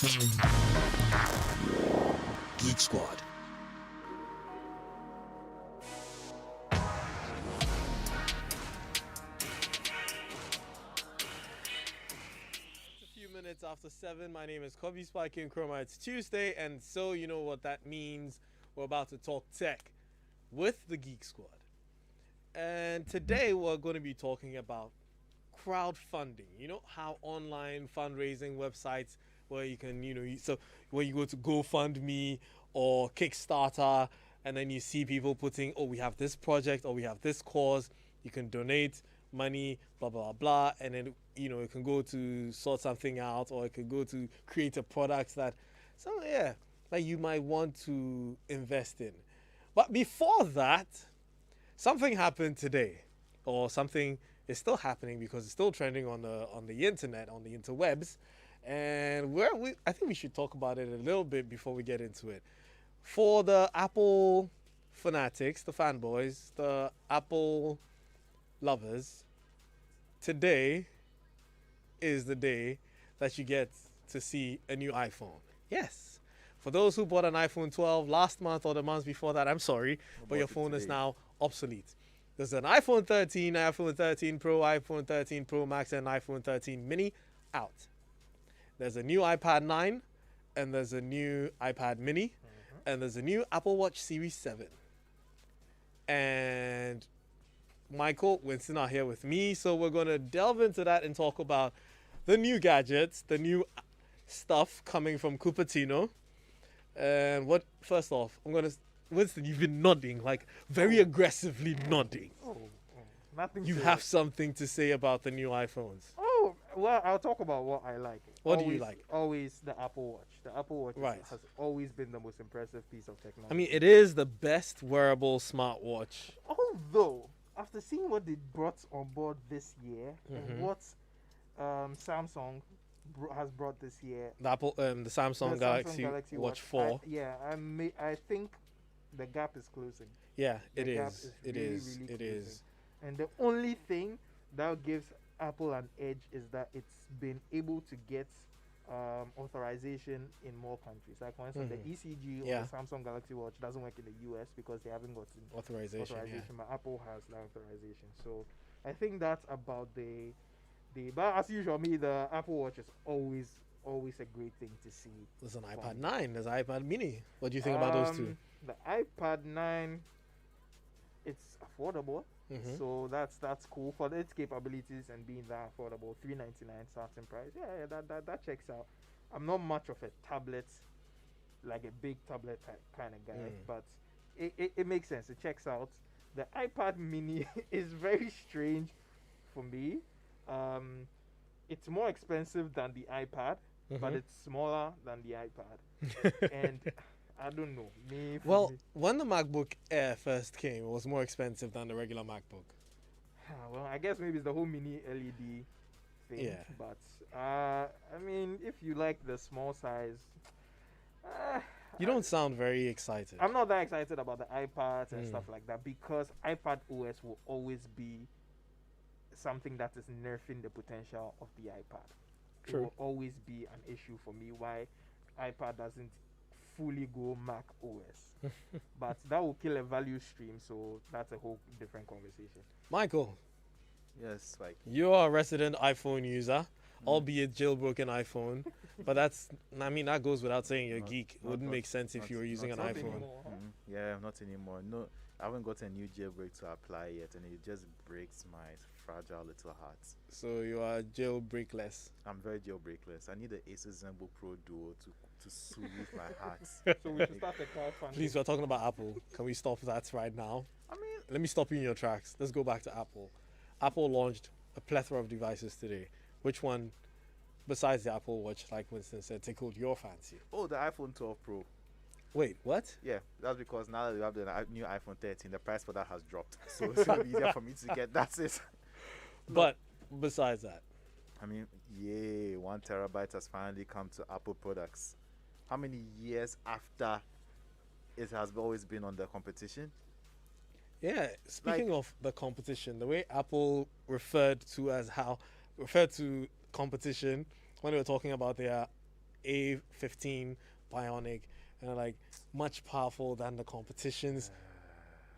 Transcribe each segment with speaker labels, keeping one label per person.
Speaker 1: Geek Squad.
Speaker 2: Minutes after 7. My name is Kobby Spiky Nkrumah. It's Tuesday, and so you know what that means. We're about to talk tech with the Geek Squad. And today we're going to be talking about crowdfunding. You know how online fundraising websites where you can, so where you go to GoFundMe or Kickstarter, and then you see people putting, oh, we have this project or we have this cause. You can donate money, blah, blah, blah. And then, it can go to sort something out, or it could go to create a product that you might want to invest in. But before that, something happened today, or something is still happening because it's still trending on the internet, on the interwebs. And I think we should talk about it a little bit before we get into it. For the Apple fanatics, the fanboys, the Apple lovers, today is the day that you get to see a new iPhone. Yes. For those who bought an iPhone 12 last month or the months before that, I'm sorry, but your phone is now obsolete. There's an iPhone 13, iPhone 13 Pro, iPhone 13 Pro Max, and iPhone 13 Mini out. There's a new iPad 9, and there's a new iPad Mini, and there's a new Apple Watch Series 7. And Michael, Winston are here with me, so we're going to delve into that and talk about the new gadgets, the new stuff coming from Cupertino. And first off, Winston, you've been nodding, like very aggressively nodding.
Speaker 3: Nothing.
Speaker 2: You have something to say about the new iPhones.
Speaker 3: Oh, well, I'll talk about what I like.
Speaker 2: What do you like?
Speaker 3: Always the Apple Watch. The Apple Watch
Speaker 2: Right.
Speaker 3: has always been the most impressive piece of technology.
Speaker 2: I mean, it is the best wearable smartwatch.
Speaker 3: Although, after seeing what they brought on board this year and what Samsung has brought this year,
Speaker 2: The Samsung Galaxy Watch 4.
Speaker 3: I think the gap is closing.
Speaker 2: Yeah,
Speaker 3: The
Speaker 2: it
Speaker 3: gap
Speaker 2: is.
Speaker 3: really,
Speaker 2: It is.
Speaker 3: really
Speaker 2: It is.
Speaker 3: closing. And the only thing that gives Apple an edge is that it's been able to get authorization in more countries. Like, for instance, the ECG or the Samsung Galaxy Watch doesn't work in the US because they haven't gotten
Speaker 2: Authorization.
Speaker 3: but Apple has that authorization. So I think that's about but as usual, the Apple Watch is always a great thing to see.
Speaker 2: There's an iPad 9. There's an iPad Mini. What do you think about those two?
Speaker 3: The iPad 9, it's affordable. So that's cool for its capabilities and being that affordable. $399 starting price. Yeah, that checks out. I'm not much of a tablet, like a big tablet type kind of guy, but it makes sense. It checks out. The iPad Mini is very strange for me. It's more expensive than the iPad, but it's smaller than the iPad, and I don't know.
Speaker 2: When the MacBook Air first came, it was more expensive than the regular MacBook.
Speaker 3: Well, I guess maybe it's the whole mini LED thing.
Speaker 2: Yeah.
Speaker 3: But I mean, if you like the small size,
Speaker 2: You don't sound very excited.
Speaker 3: I'm not that excited about the iPads and stuff like that because iPad OS will always be something that is nerfing the potential of the iPad.
Speaker 2: True.
Speaker 3: It will always be an issue for me why iPad doesn't fully go Mac OS. But that will kill a value stream, so that's a whole different conversation.
Speaker 2: Michael,
Speaker 4: Yes, like
Speaker 2: you're a resident iPhone user, albeit jailbroken iPhone. But that goes without saying you're a geek. It wouldn't make sense if you were using an
Speaker 3: Not
Speaker 2: iPhone.
Speaker 3: anymore, huh?
Speaker 4: yeah, not anymore. No, I haven't got a new jailbreak to apply yet, and it just breaks my fragile little heart.
Speaker 2: So you are jailbreakless.
Speaker 4: I'm very jailbreakless. I need the Asus ZenBook Pro Duo to soothe my heart.
Speaker 3: So we should start the crowdfunding.
Speaker 2: Please, we're talking about Apple. Can we stop that right now?
Speaker 4: I mean,
Speaker 2: Let me stop you in your tracks. Let's go back to Apple. Apple launched a plethora of devices today. Which one, besides the Apple Watch, like Winston said, tickled your fancy?
Speaker 4: oh, the iPhone 12 Pro.
Speaker 2: Wait, what?
Speaker 4: Yeah, that's because now that we have the new iPhone 13, the price for that has dropped. So it's gonna be easier for me to get. That's it.
Speaker 2: But besides that,
Speaker 4: I mean, yay, 1 terabyte has finally come to Apple products. How many years after it has always been on the competition?
Speaker 2: yeah, speaking of the competition, the way Apple referred to competition when they were talking about their A15 Bionic, and like much powerful than the competitions,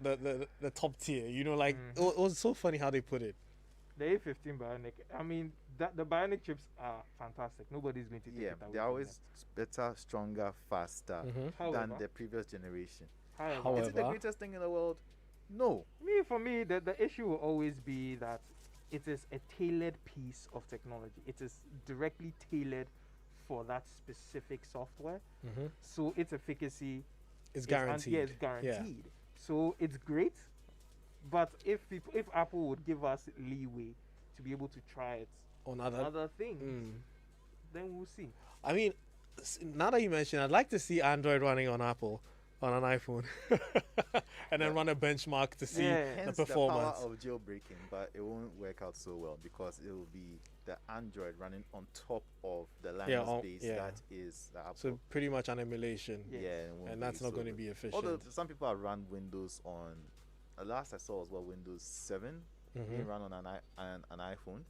Speaker 2: the top tier. You know, like it was so funny how they put it.
Speaker 3: The A15 Bionic. I mean, the Bionic chips are fantastic. Nobody's going to take it away
Speaker 4: they're
Speaker 3: from
Speaker 4: always better, stronger, faster than
Speaker 3: However-
Speaker 4: the previous generation.
Speaker 3: them.
Speaker 2: However-
Speaker 4: Is it the greatest thing in the world? No.
Speaker 3: For me, the issue will always be that it is a tailored piece of technology. It is directly tailored for that specific software. So its efficacy
Speaker 2: It's
Speaker 3: is
Speaker 2: guaranteed.
Speaker 3: it's guaranteed. So it's great. But if Apple would give us leeway to be able to try it
Speaker 2: On
Speaker 3: on
Speaker 2: other,
Speaker 3: other things, then we'll see.
Speaker 2: I mean, now that you mention, I'd like to see Android running on Apple, on an iPhone, and then run a benchmark to see
Speaker 3: Yeah.
Speaker 2: the
Speaker 4: Hence
Speaker 2: performance.
Speaker 4: the power of jailbreaking, but it won't work out so well because it will be the Android running on top of the Linux base that is the Apple.
Speaker 2: So pretty much an emulation,
Speaker 3: Yes.
Speaker 4: it won't
Speaker 2: and that's
Speaker 4: be
Speaker 2: not
Speaker 4: so
Speaker 2: going to
Speaker 4: good.
Speaker 2: be efficient.
Speaker 4: Although some people have run Windows on, last I saw was Windows 7 being run on an iPhone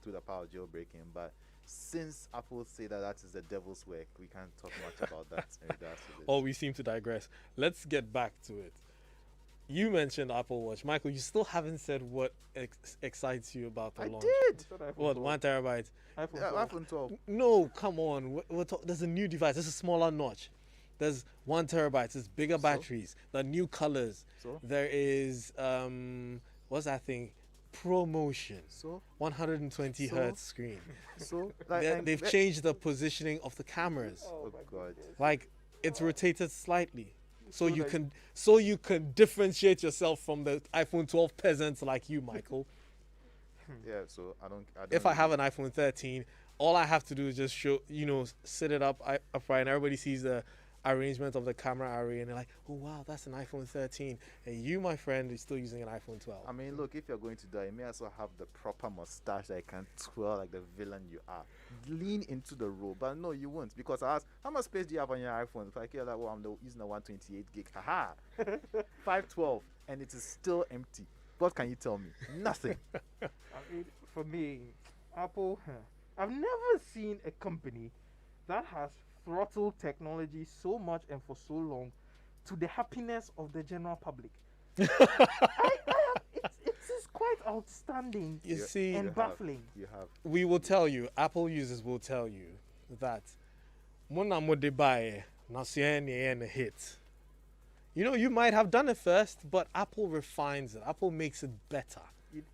Speaker 4: through the power of jailbreaking. But since Apple say that is the devil's work, we can't talk much about that in regards to this.
Speaker 2: Oh, we seem to digress. Let's get back to it. You mentioned Apple Watch, Michael. You still haven't said what excites you about the
Speaker 4: I
Speaker 2: launch.
Speaker 4: did.
Speaker 3: Said iPhone
Speaker 2: What,
Speaker 3: 12.
Speaker 2: 1 terabyte?
Speaker 3: iPhone
Speaker 4: Yeah,
Speaker 3: 12.
Speaker 4: iPhone 12.
Speaker 2: No, come on. There's a new device. There's a smaller notch. There's 1 terabyte. There's bigger batteries. The new colors.
Speaker 4: So?
Speaker 2: There is what's that thing? ProMotion.
Speaker 4: So
Speaker 2: 120
Speaker 4: So?
Speaker 2: hertz screen.
Speaker 4: so
Speaker 2: They've changed the positioning of the cameras.
Speaker 4: Oh
Speaker 3: my
Speaker 4: God.
Speaker 3: goodness.
Speaker 2: Like it's rotated slightly. So you
Speaker 3: that-
Speaker 2: can differentiate yourself from the iPhone 12 peasants like you, Michael.
Speaker 4: Yeah. So I don't.
Speaker 2: If I have an iPhone 13, all I have to do is just sit it upright, and everybody sees the arrangement of the camera array, and they're like, "Oh wow, that's an iPhone 13." And you, my friend, is still using an iPhone 12.
Speaker 4: I mean, look, if you're going to die, you may as well have the proper mustache that you can twirl like the villain you are. Lean into the role, but no, you won't, because I asked, how much space do you have on your iPhone? It's like, yeah, like, well, I'm using a 128 gig. Haha, 512, and it is still empty. What can you tell me? Nothing.
Speaker 3: I mean, for me, Apple, I've never seen a company that has throttled technology so much and for so long to the happiness of the general public. It's quite outstanding
Speaker 2: You
Speaker 4: You-
Speaker 2: see,
Speaker 3: and
Speaker 4: have-
Speaker 3: baffling.
Speaker 4: You have.
Speaker 2: we will tell you, Apple users will tell you that mona mo de buy na a hit. You know, you might have done it first, but Apple refines it. Apple makes it better.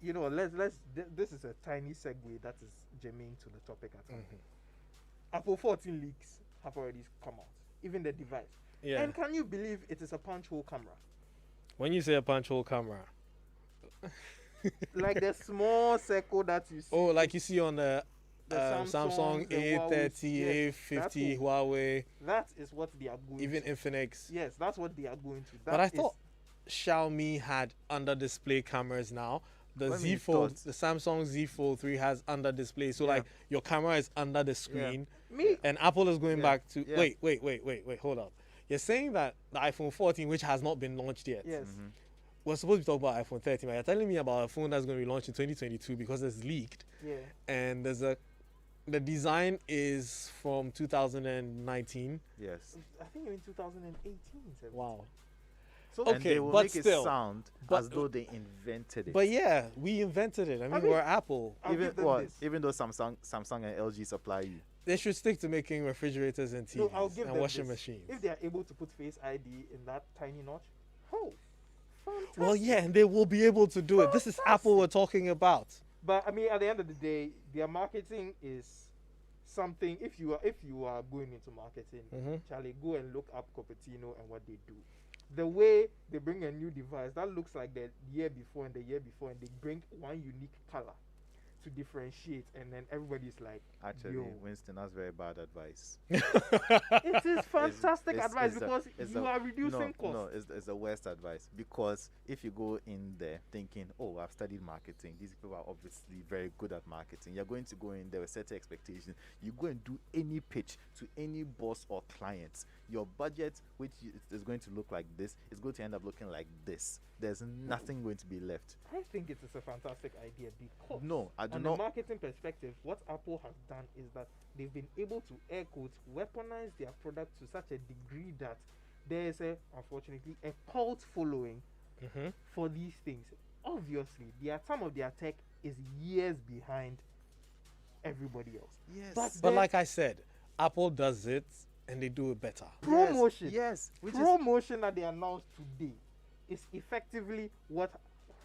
Speaker 3: You know, this is a tiny segue that is germane to the topic at hand. Apple 14 leaks have already come out, even the device.
Speaker 2: Yeah.
Speaker 3: And can you believe it is a punch hole camera?
Speaker 2: When you say a punch hole camera,
Speaker 3: Like the small circle that you see.
Speaker 2: oh, like you see on the
Speaker 3: The
Speaker 2: Samsung
Speaker 3: Samsungs, the Huaweis,
Speaker 2: A30,
Speaker 3: yes,
Speaker 2: A50,
Speaker 3: that's all.
Speaker 2: Huawei,
Speaker 3: That is what they are going
Speaker 2: even
Speaker 3: to.
Speaker 2: Infinix.
Speaker 3: Yes, that's what they are going to.
Speaker 2: But I
Speaker 3: That is-
Speaker 2: thought Xiaomi had under display cameras now. The
Speaker 4: What do you mean
Speaker 2: Z Fold,
Speaker 4: thought?
Speaker 2: the Samsung Z Fold 3 has under display. So
Speaker 3: Yeah.
Speaker 2: like your camera is under the screen.
Speaker 3: me.
Speaker 2: And Apple is going
Speaker 4: Yeah,
Speaker 2: back to
Speaker 4: yeah.
Speaker 2: wait, hold up. You're saying that the iPhone 14, which has not been launched yet,
Speaker 3: Yes.
Speaker 2: we're supposed to be talking about iPhone 13, but you're telling me about a phone that's going to be launched in 2022 because it's leaked,
Speaker 3: Yeah.
Speaker 2: and the design is from 2019.
Speaker 4: Yes.
Speaker 3: I think in 2018.
Speaker 2: Wow.
Speaker 3: So
Speaker 2: Okay,
Speaker 4: And they will
Speaker 2: but
Speaker 4: make
Speaker 2: still,
Speaker 4: it sound
Speaker 2: but-
Speaker 4: as though they invented it.
Speaker 2: But yeah, we invented it. I mean,
Speaker 3: mean,
Speaker 2: we're Apple.
Speaker 3: I'll
Speaker 4: even
Speaker 3: give them
Speaker 4: what?
Speaker 3: this.
Speaker 4: Even though Samsung and LG supply you.
Speaker 2: They should stick to making refrigerators and TVs
Speaker 3: No, I'll give
Speaker 2: and
Speaker 3: them
Speaker 2: washing
Speaker 3: this.
Speaker 2: machines.
Speaker 3: If they are able to put Face ID in that tiny notch, oh, fantastic.
Speaker 2: Well, yeah, and they will be able to do it. This is Apple we're talking about.
Speaker 3: But I mean, at the end of the day, their marketing is something. If you are going into marketing, Charlie, go and look up Cupertino and what they do. The way they bring a new device that looks like the year before and the year before, and they bring one unique color to differentiate, and then everybody's like,
Speaker 4: Actually,
Speaker 3: yo.
Speaker 4: Winston, that's very bad advice.
Speaker 3: It is fantastic
Speaker 4: It's-
Speaker 3: advice
Speaker 4: it's the-
Speaker 3: because
Speaker 4: it's
Speaker 3: you
Speaker 4: the-
Speaker 3: are reducing costs.
Speaker 4: No, it's the worst advice, because if you go in there thinking, oh, I've studied marketing, these people are obviously very good at marketing, you're going to go in there with certain expectations. You go and do any pitch to any boss or client, your budget, which is going to look like this, is going to end up looking like this. there's nothing going to be left.
Speaker 3: I think it is a fantastic idea because
Speaker 4: No, I do
Speaker 3: on
Speaker 4: not.
Speaker 3: a marketing perspective, what Apple has done is that they've been able to air quotes weaponize their product to such a degree that there is unfortunately a cult following for these things. Obviously, some of their tech is years behind everybody else.
Speaker 4: Yes.
Speaker 2: But like I said, Apple does it and they do it better.
Speaker 3: Promotion.
Speaker 4: Yes. Which is
Speaker 3: Promotion that they announced today is effectively what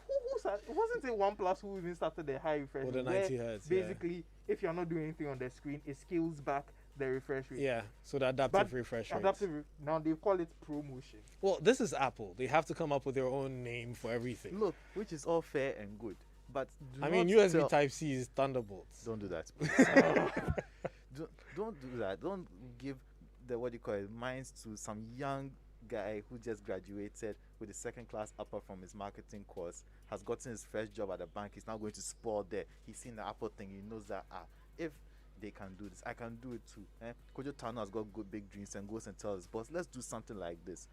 Speaker 3: who started, it wasn't it OnePlus who even started the high refresh
Speaker 2: With the
Speaker 3: rate,
Speaker 2: 90
Speaker 3: where
Speaker 2: hertz, yeah.
Speaker 3: basically if you're not doing anything on the screen, it scales back the refresh rate.
Speaker 2: Yeah, so the adaptive
Speaker 3: But
Speaker 2: refresh rates.
Speaker 3: now they call it promotion.
Speaker 2: Well, this is Apple. They have to come up with their own name for everything.
Speaker 4: look, which is all fair and good. But do
Speaker 2: I mean,
Speaker 4: not
Speaker 2: USB
Speaker 4: tell-
Speaker 2: Type-C is Thunderbolts.
Speaker 4: Don't do that. Please. don't do that. Don't give the what do you call it minds to some young guy who just graduated with a second class upper from his marketing course, has gotten his first job at a bank. He's now going to spoil there. He's seen the Apple thing. He knows that if they can do this, I can do it too. Kojo Tano has got good big dreams and goes and tells his boss, let's do something like this.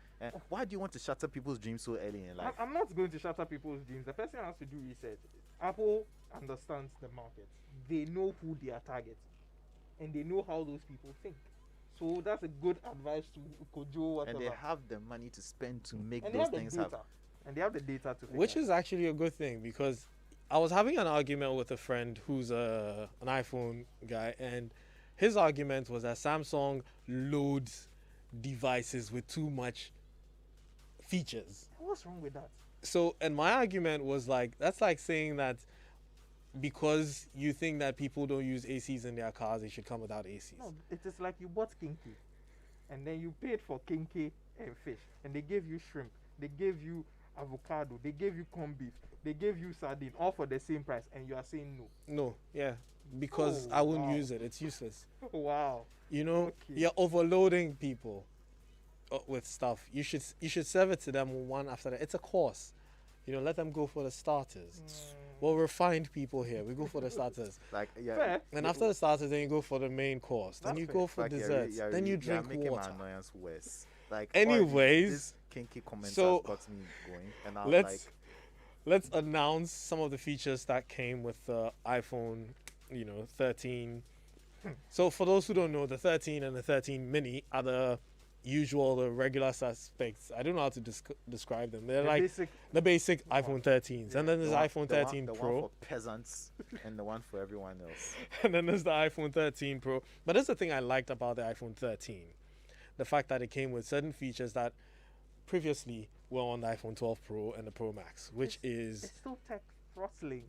Speaker 4: Why do you want to shatter people's dreams so early in life?
Speaker 3: I'm not going to shatter people's dreams. The person has to do research. Apple understands the market. They know who they are targeting, and they know how those people think. So that's a good advice to Kojo, whatever.
Speaker 4: And they have the money to spend to make
Speaker 3: And they
Speaker 4: those
Speaker 3: have the
Speaker 4: things
Speaker 3: data.
Speaker 4: happen.
Speaker 3: And they have the data to figure
Speaker 2: Which
Speaker 3: it
Speaker 2: is actually a good thing because I was having an argument with a friend who's an iPhone guy, and his argument was that Samsung loads devices with too much features.
Speaker 3: out. What's wrong with that?
Speaker 2: So, and my argument was like, that's like saying that because you think that people don't use ACs in their cars, they should come without ACs.
Speaker 3: No, it is like you bought kinky, and then you paid for kinky and fish, and they gave you shrimp, they gave you avocado, they gave you corned beef, they gave you sardine, all for the same price, and you are saying no.
Speaker 2: No, yeah, because
Speaker 3: Oh,
Speaker 2: I wouldn't
Speaker 3: wow.
Speaker 2: use it. It's useless.
Speaker 3: Wow.
Speaker 2: You know,
Speaker 3: Okay.
Speaker 2: you're overloading people with stuff. You should serve it to them one after that. It's a course. You know, let them go for the starters. Well, refined people here. We go for the starters.
Speaker 4: Like, yeah.
Speaker 3: Fair.
Speaker 2: And after the starters, then you go for the main course. Then
Speaker 3: That's
Speaker 2: you
Speaker 3: fair.
Speaker 2: go for
Speaker 4: Like,
Speaker 2: desserts. Then you drink
Speaker 4: making
Speaker 2: water.
Speaker 4: my annoyance worse. Like,
Speaker 2: Anyways,
Speaker 4: this kinky comment
Speaker 2: so
Speaker 4: has got me going, and I was
Speaker 2: let's
Speaker 4: like,
Speaker 2: let's announce some of the features that came with the iPhone, 13. So for those who don't know, the 13 and the 13 mini are the regular suspects. I don't know how to describe them. They're
Speaker 3: The
Speaker 2: like
Speaker 3: basic.
Speaker 2: the basic iPhone 13s, and then there's
Speaker 4: the one-
Speaker 2: iPhone
Speaker 4: the one-
Speaker 2: 13
Speaker 4: the one
Speaker 2: Pro,
Speaker 4: for peasants, and the one for everyone else.
Speaker 2: and then there's the iPhone 13 Pro. But that's the thing I liked about the iPhone 13, the fact that it came with certain features that previously were on the iPhone 12 Pro and the Pro Max, which
Speaker 3: It's
Speaker 2: is
Speaker 3: still tech throttling.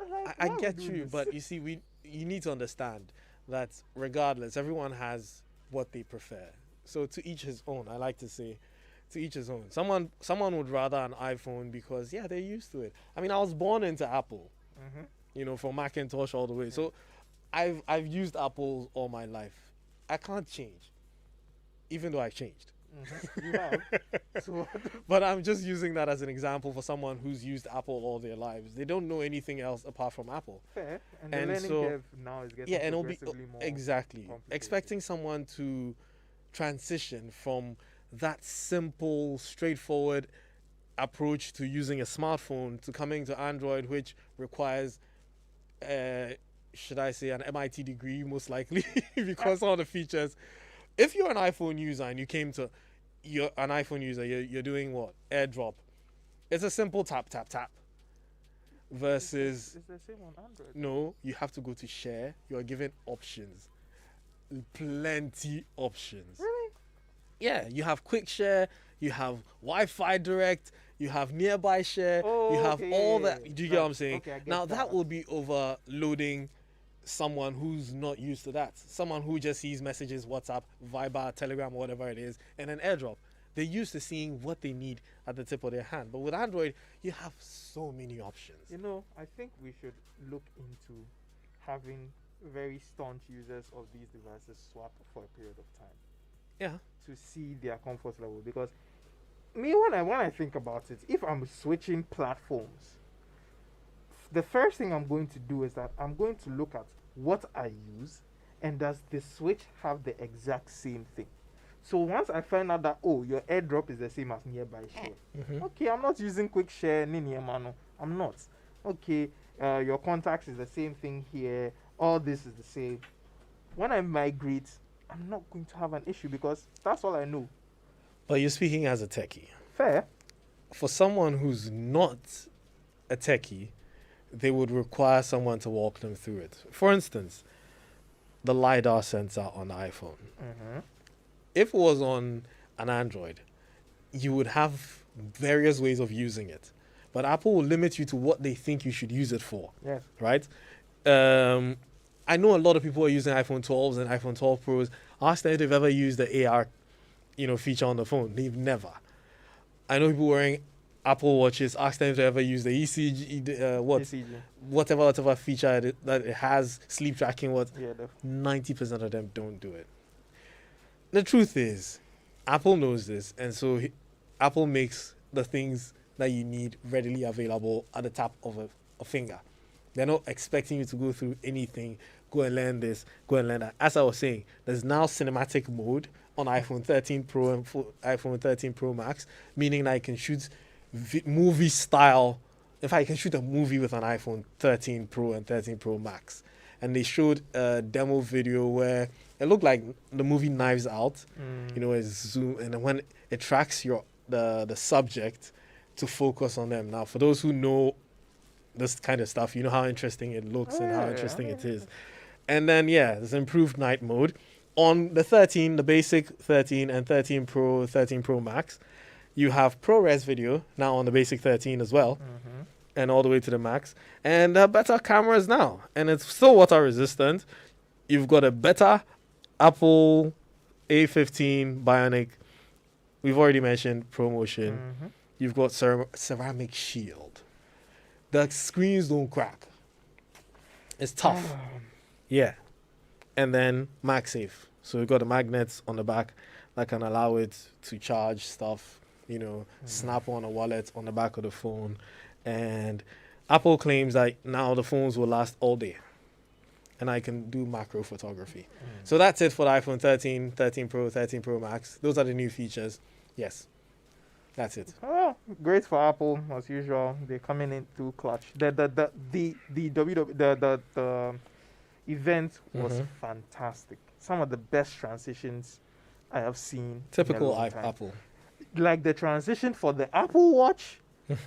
Speaker 3: Like,
Speaker 2: I
Speaker 3: why
Speaker 2: get
Speaker 3: we do
Speaker 2: you,
Speaker 3: this?
Speaker 2: but you see, you need to understand that regardless, everyone has what they prefer. So to each his own. I like to say, to each his own. Someone would rather an iPhone because they're used to it. I mean, I was born into Apple, from Macintosh all the way. So I've used Apple all my life. I can't change, even though I've changed.
Speaker 3: You have. So
Speaker 2: But I'm just using that as an example for someone who's used Apple all their lives. They don't know anything else apart from Apple.
Speaker 3: fair. And the
Speaker 2: And
Speaker 3: learning
Speaker 2: so-
Speaker 3: curve now is getting
Speaker 2: Yeah, and it'll be
Speaker 3: progressively more
Speaker 2: exactly
Speaker 3: complicated.
Speaker 2: expecting someone to transition from that simple, straightforward approach to using a smartphone to coming to Android, which requires, should I say, an MIT degree most likely because all the features. If you're an iPhone user and you're an iPhone user, you're doing what? AirDrop. It's a simple tap, tap, tap. Versus
Speaker 3: It's the same on Android.
Speaker 2: no, you have to go to share. You are given options. Plenty options.
Speaker 3: Really?
Speaker 2: Yeah, you have quick share, you have Wi-Fi direct, you have nearby share,
Speaker 3: Oh,
Speaker 2: you have
Speaker 3: okay,
Speaker 2: all
Speaker 3: yeah,
Speaker 2: that.
Speaker 3: yeah.
Speaker 2: Do you get what I'm
Speaker 3: Right,
Speaker 2: saying?
Speaker 3: okay, I get
Speaker 2: Now that
Speaker 3: that.
Speaker 2: will be overloading someone who's not used to that. Someone who just sees messages, WhatsApp, Viber, Telegram, whatever it is, and an AirDrop. They're used to seeing what they need at the tip of their hand. But with Android, you have so many options.
Speaker 3: I think we should look into having very staunch users of these devices swap for a period of time
Speaker 2: Yeah.
Speaker 3: to see their comfort level. Because me, when I think about it, if I'm switching platforms, the first thing I'm going to do is that I'm going to look at what I use and does the switch have the exact same thing. So once I find out that your airdrop is the same as nearby share, okay, I'm not using quick share, mano. I'm not. Okay, your contacts is the same thing here. All this is the same. When I migrate, I'm not going to have an issue because that's all I know.
Speaker 2: But you're speaking as a techie.
Speaker 3: Fair.
Speaker 2: For someone who's not a techie, they would require someone to walk them through it. For instance, the LiDAR sensor on the iPhone. If it was on an Android, you would have various ways of using it. But Apple will limit you to what they think you should use it for.
Speaker 3: Yes.
Speaker 2: Right? I know a lot of people are using iPhone 12s and iPhone 12 Pros. Ask them if they've ever used the AR, feature on the phone. They've never. I know people wearing Apple Watches. Ask them if they ever use the ECG,
Speaker 3: ECG.
Speaker 2: whatever feature that it has, sleep tracking.
Speaker 3: Yeah,
Speaker 2: 90% of them don't do it. The truth is, Apple knows this, and so Apple makes the things that you need readily available at the tap of a finger. They're not expecting you to go through anything, go and learn this, go and learn that. As I was saying, there's now cinematic mode on iPhone 13 Pro and iPhone 13 Pro Max, meaning that I can shoot movie style. In fact, I can shoot a movie with an iPhone 13 Pro and 13 Pro Max. And they showed a demo video where it looked like the movie Knives Out, it's zoom, and then when it tracks the subject to focus on them. Now, for those who know this kind of stuff, you know how interesting it looks and how interesting it is. And then, there's improved night mode. On the 13, the basic 13 and 13 Pro Max, you have ProRes video now on the basic 13 as well, and all the way to the Max. And better cameras now. And it's still water resistant. You've got a better Apple A15 Bionic. We've already mentioned ProMotion. You've got ceramic shield. The screens don't crack. It's tough. Yeah. And then MagSafe. So we've got the magnets on the back that can allow it to charge stuff, snap on a wallet on the back of the phone. And Apple claims that now the phones will last all day. And I can do macro photography. So that's it for the iPhone 13, 13 Pro, 13 Pro Max. Those are the new features. Yes. That's it.
Speaker 3: Oh, great for Apple as usual. They're coming in too clutch. The event was fantastic. Some of the best transitions I have seen.
Speaker 2: Typical
Speaker 3: in a long time.
Speaker 2: Apple.
Speaker 3: Like the transition for the Apple Watch,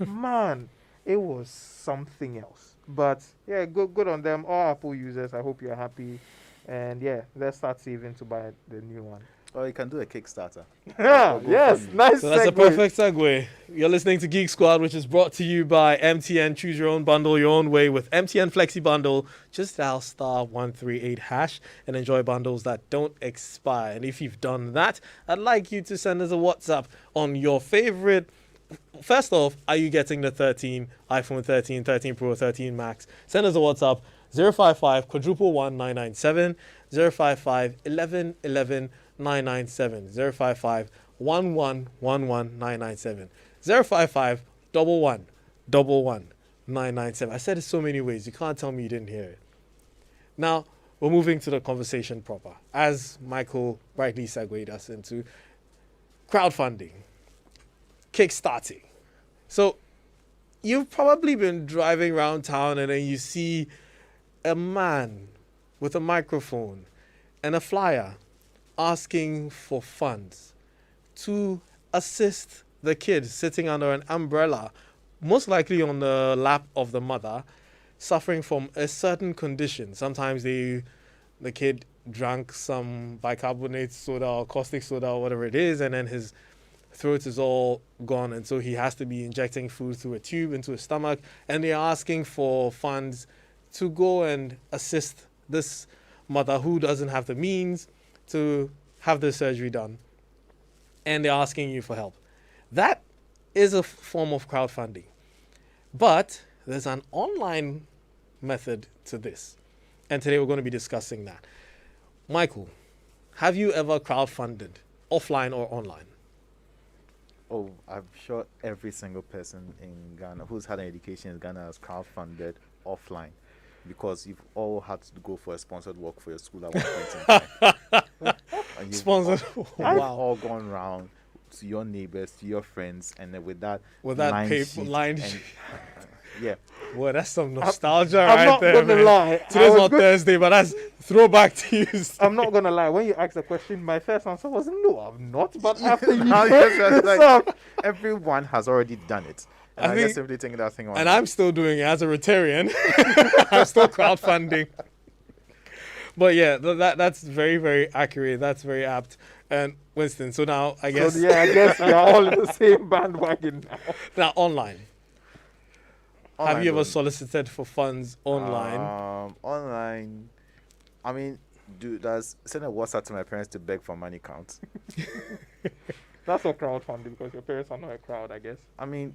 Speaker 3: man, it was something else. But yeah, good on them. All Apple users, I hope you're happy. And let's start saving to buy the new one.
Speaker 4: Or you can do a Kickstarter.
Speaker 3: Yes, nice.
Speaker 2: So that's a
Speaker 3: segue.
Speaker 2: perfect segue. You're listening to Geek Squad, which is brought to you by MTN. Choose your own bundle your own way with MTN Flexi Bundle. Just dial *138# and enjoy bundles that don't expire. And if you've done that, I'd like you to send us a WhatsApp on your favorite. First off, are you getting the 13, iPhone 13, 13 Pro, 13 Max? Send us a WhatsApp 055 111 997 055 11 11 997 055 1111 997 055 11 11 997. I said it so many ways. You can't tell me you didn't hear it. Now, we're moving to the conversation proper. As Michael rightly segued us into crowdfunding, kickstarting. So, you've probably been driving around town and then you see a man with a microphone and a flyer asking for funds to assist the kid sitting under an umbrella, most likely on the lap of the mother, suffering from a certain condition. Sometimes the kid drank some bicarbonate soda or caustic soda or whatever it is, and then his throat is all gone, and so he has to be injecting food through a tube into his stomach, and they're asking for funds to go and assist this mother who doesn't have the means to have the surgery done, and they're asking you for help. That is a form of crowdfunding. But there's an online method to this, and today we're going to be discussing that. Michael, have you ever crowdfunded, offline or online?
Speaker 4: Oh, I'm sure every single person in Ghana who's had an education in Ghana has crowdfunded offline, because you've all had to go for a sponsored work for your school at one point in time. and you've
Speaker 2: Sponsored.
Speaker 4: and
Speaker 2: Wow.
Speaker 4: you've all gone round to your neighbors, to your friends, and then with that
Speaker 2: Paper
Speaker 4: sheet
Speaker 2: line.
Speaker 4: and, yeah.
Speaker 2: Boy, that's some nostalgia
Speaker 3: I'm
Speaker 2: right
Speaker 3: not
Speaker 2: there,
Speaker 3: gonna
Speaker 2: man.
Speaker 3: lie.
Speaker 2: Today's not Thursday, but that's throwback Tuesday.
Speaker 3: I'm not gonna lie. When you asked the question, my first answer was no, I'm not. But after you
Speaker 4: Now
Speaker 3: brought
Speaker 4: you're just
Speaker 3: this
Speaker 4: like,
Speaker 3: up,
Speaker 4: everyone has already done it. And
Speaker 2: I
Speaker 4: I
Speaker 2: think-
Speaker 4: just simply taking that thing on.
Speaker 2: And I'm still doing it as a Rotarian. I'm still crowdfunding. But yeah, that's very, very accurate. That's very apt. And Winston, so now I guess
Speaker 3: so yeah, I guess we are all in the same bandwagon now.
Speaker 2: now online. Have
Speaker 4: Online
Speaker 2: you ever
Speaker 4: loan.
Speaker 2: solicited for funds online?
Speaker 4: Online. I mean, does send a WhatsApp to my parents to beg for money count?
Speaker 3: That's not crowdfunding because your parents are not a crowd, I guess.
Speaker 4: I mean,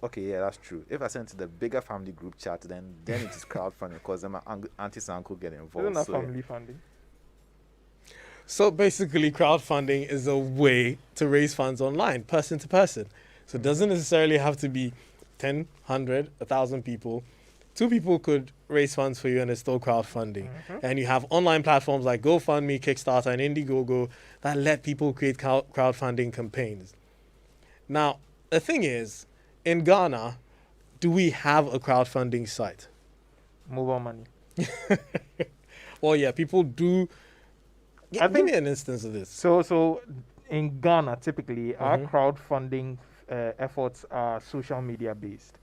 Speaker 4: okay, yeah, that's true. If I send to the bigger family group chat, then it is crowdfunding because then my aunties and uncle get involved.
Speaker 3: Isn't that
Speaker 4: So, yeah.
Speaker 3: family funding?
Speaker 2: So basically, crowdfunding is a way to raise funds online, person to person. So it doesn't necessarily have to be 10, 100, 1,000 people. 2 people could raise funds for you and it's still crowdfunding. And you have online platforms like GoFundMe, Kickstarter, and Indiegogo that let people create crowdfunding campaigns. Now, the thing is, in Ghana, do we have a crowdfunding site?
Speaker 3: Mobile money.
Speaker 2: Well, yeah, people do.
Speaker 3: I
Speaker 2: Give
Speaker 3: think-
Speaker 2: me an instance of this.
Speaker 3: So in Ghana, typically our crowdfunding efforts are social media based.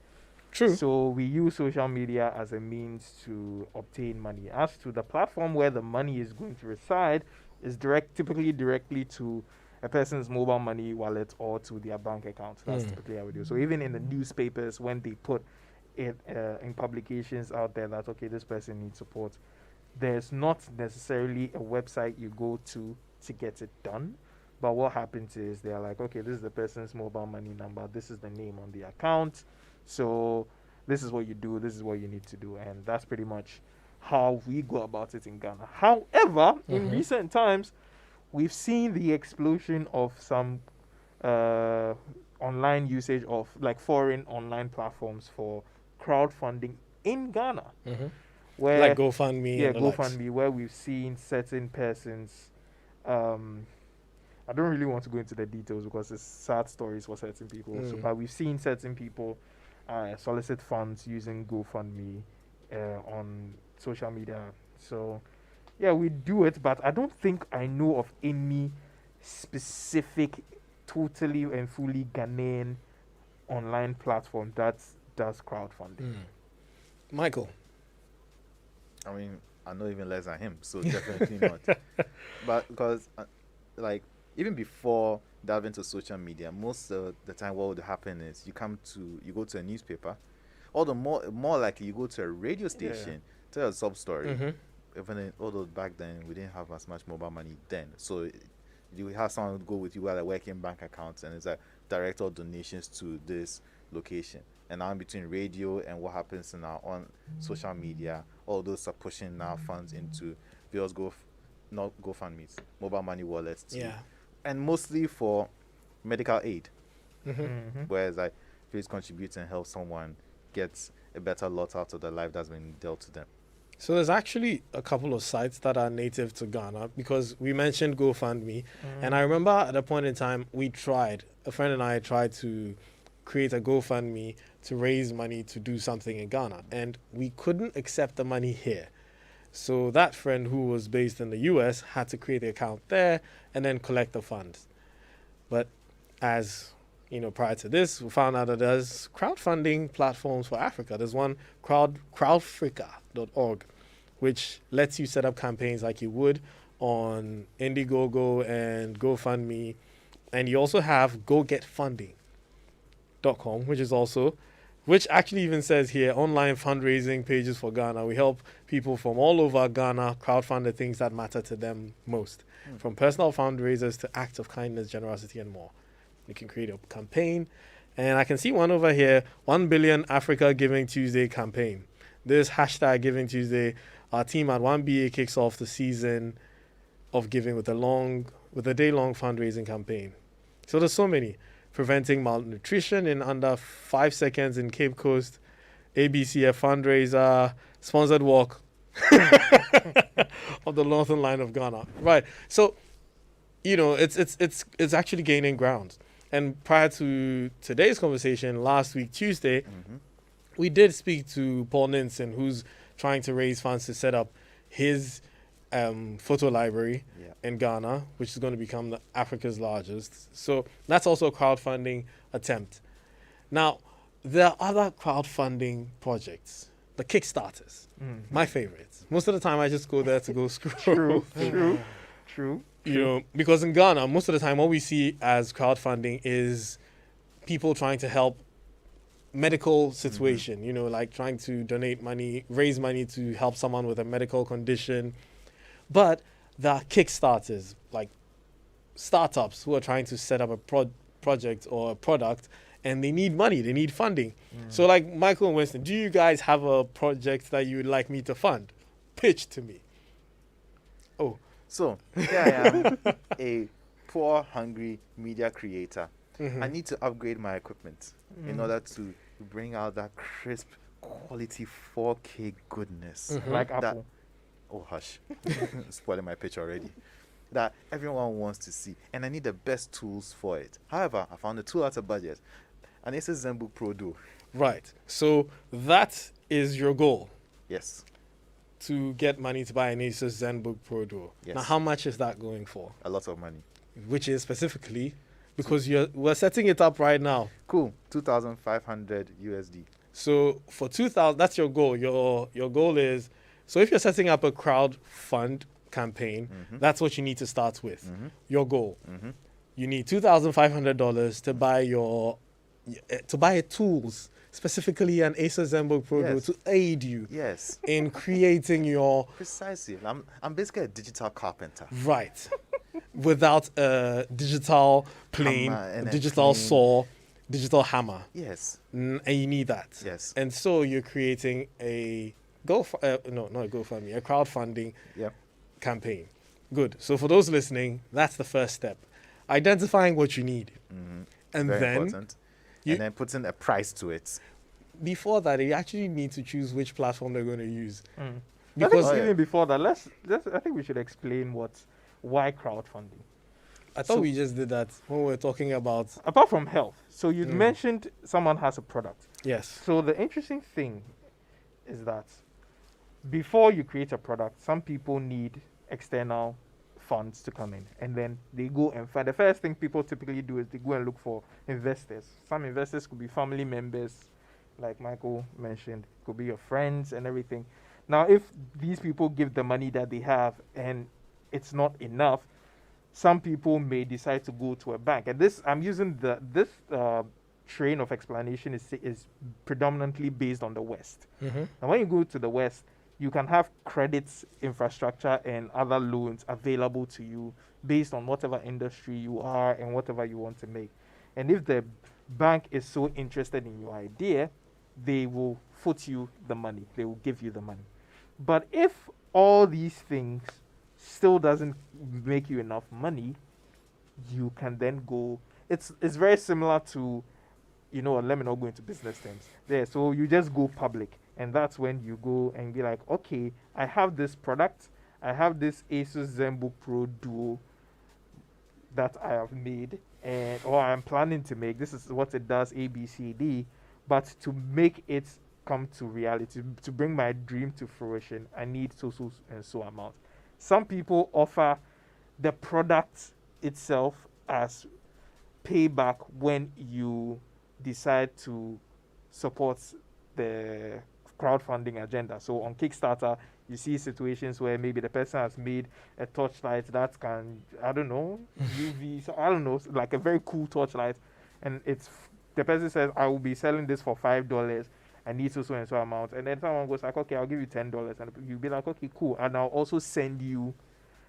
Speaker 2: True.
Speaker 3: So we use social media as a means to obtain money. As to the platform where the money is going to reside, is typically directly to a person's mobile money wallet or to their bank account. That's typically how we do. So even in the newspapers, when they put it in publications out there that okay, this person needs support, there's not necessarily a website you go to get it done. But what happens is they're like, okay, this is the person's mobile money number. This is the name on the account. So this is what you do. This is what you need to do. And that's pretty much how we go about it in Ghana. However, in recent times, we've seen the explosion of some online usage of like foreign online platforms for crowdfunding in Ghana. Where
Speaker 2: Like GoFundMe.
Speaker 3: yeah,
Speaker 2: and the likes.
Speaker 3: GoFundMe, where we've seen certain persons. I don't really want to go into the details because it's sad stories for certain people. So, but we've seen certain people solicit funds using GoFundMe on social media. So, yeah, we do it, but I don't think I know of any specific, totally and fully Ghanaian online platform that does crowdfunding.
Speaker 2: Michael.
Speaker 4: I mean, I know even less than him, so definitely not. But because, like, even before delving into social media, most of the time what would happen is you go to a newspaper, or the more likely you go to a radio station, tell a sub story. Even although back then we didn't have as much mobile money then, so you have someone go with you while working bank accounts, and it's like direct all donations to this location. And now in between radio and what happens now on social media, all those are pushing now funds into various not GoFundMe's, mobile money wallets too.
Speaker 2: Yeah.
Speaker 4: And mostly for medical aid. Whereas like please contribute and help someone get a better lot out of the life that's been dealt to them.
Speaker 2: So there's actually a couple of sites that are native to Ghana because we mentioned GoFundMe. And I remember at a point in time a friend and I tried to create a GoFundMe to raise money to do something in Ghana. And we couldn't accept the money here. So that friend who was based in the US had to create the account there and then collect the funds. But as you know, prior to this, we found out that there's crowdfunding platforms for Africa. There's one, crowdfrica.org, which lets you set up campaigns like you would on Indiegogo and GoFundMe. And you also have gogetfunding.com, which actually even says here, online fundraising pages for Ghana. We help people from all over Ghana crowdfund the things that matter to them most, from personal fundraisers to acts of kindness, generosity, and more. You can create a campaign. And I can see one over here, 1 billion Africa Giving Tuesday campaign. This hashtag Giving Tuesday, our team at 1BA kicks off the season of giving with a day-long fundraising campaign. So there's so many. Preventing malnutrition in under 5 seconds in Cape Coast, ABCF fundraiser, sponsored walk of the northern line of Ghana. Right. So, it's actually gaining ground. And prior to today's conversation, last week Tuesday, we did speak to Paul Ninson, who's trying to raise funds to set up his photo library in Ghana, which is going to become Africa's largest. So that's also a crowdfunding attempt. Now, there are other crowdfunding projects, the Kickstarters, my favorites. Most of the time, I just go there to go scroll.
Speaker 3: True.
Speaker 2: Because in Ghana, most of the time, what we see as crowdfunding is people trying to help medical situation, like trying to donate money, raise money to help someone with a medical condition. But there are Kickstarters, like startups who are trying to set up a project or a product, and they need money, they need funding. So like Michael and Winston, do you guys have a project that you would like me to fund? Pitch to me. Oh.
Speaker 4: So, here I am, a poor, hungry media creator. I need to upgrade my equipment in order to bring out that crisp, quality 4K goodness.
Speaker 3: Like
Speaker 4: that,
Speaker 3: Apple.
Speaker 4: oh, hush. Spoiling my pitch already. That everyone wants to see. And I need the best tools for it. However, I found a tool at a budget. And it's a ZenBook Pro Duo.
Speaker 2: Right. So that is your goal.
Speaker 4: Yes.
Speaker 2: To get money to buy an Asus ZenBook Pro Duo.
Speaker 4: Yes.
Speaker 2: Now, how much is that going for?
Speaker 4: A lot of money.
Speaker 2: Which is specifically because we're setting it up right now.
Speaker 4: Cool. 2,500 USD.
Speaker 2: So for 2,000, that's your goal. Your goal is, so if you're setting up a crowdfund campaign, that's what you need to start with. Your goal. You need $2,500 to buy tools, specifically an Asus ZenBook Pro Duo, to aid you in creating your...
Speaker 4: Precisely. I'm basically a digital carpenter.
Speaker 2: Right. Without a digital plane, a digital saw, digital hammer.
Speaker 4: Yes.
Speaker 2: And you need that.
Speaker 4: Yes.
Speaker 2: And so you're creating a crowdfunding campaign. Good. So for those listening, that's the first step. Identifying what you need. And
Speaker 4: Very
Speaker 2: then
Speaker 4: important. And then putting a price to it.
Speaker 2: Before that, you actually need to choose which platform they're going to use.
Speaker 3: Because even before that, I think we should explain why crowdfunding.
Speaker 2: I thought we just did that when we were talking about...
Speaker 3: Apart from health. So you mentioned someone has a product.
Speaker 2: Yes.
Speaker 3: So the interesting thing is that before you create a product, some people need external funds to come in. And then they go and find... The first thing people typically do is they go and look for investors. Some investors could be family members, like Michael mentioned. Could be your friends and everything. Now, if these people give the money that they have and it's not enough, some people may decide to go to a bank. And this, I'm using this train of explanation is predominantly based on the West. Now, when you go to the West, you can have credits, infrastructure, and other loans available to you based on whatever industry you are and whatever you want to make. And if the bank is so interested in your idea, they will foot you the money. They will give you the money. But if all these things still doesn't make you enough money, you can then go... It's very similar to, let me not go into business terms. There, so you just go public. And that's when you go and be like, okay, I have this product. I have this Asus ZenBook Pro Duo that I have made, or I'm planning to make. This is what it does, A, B, C, D. But to make it come to reality, to bring my dream to fruition, I need so and so amount. Some people offer the product itself as payback when you decide to support the crowdfunding agenda. So on Kickstarter, you see situations where maybe the person has made a torchlight that can, UV, so I don't know, like a very cool torchlight, and the person says, I will be selling this for $5. I need so and so amount. And then someone goes like, okay, I'll give you $10. And you'll be like, okay, cool. And I'll also send you,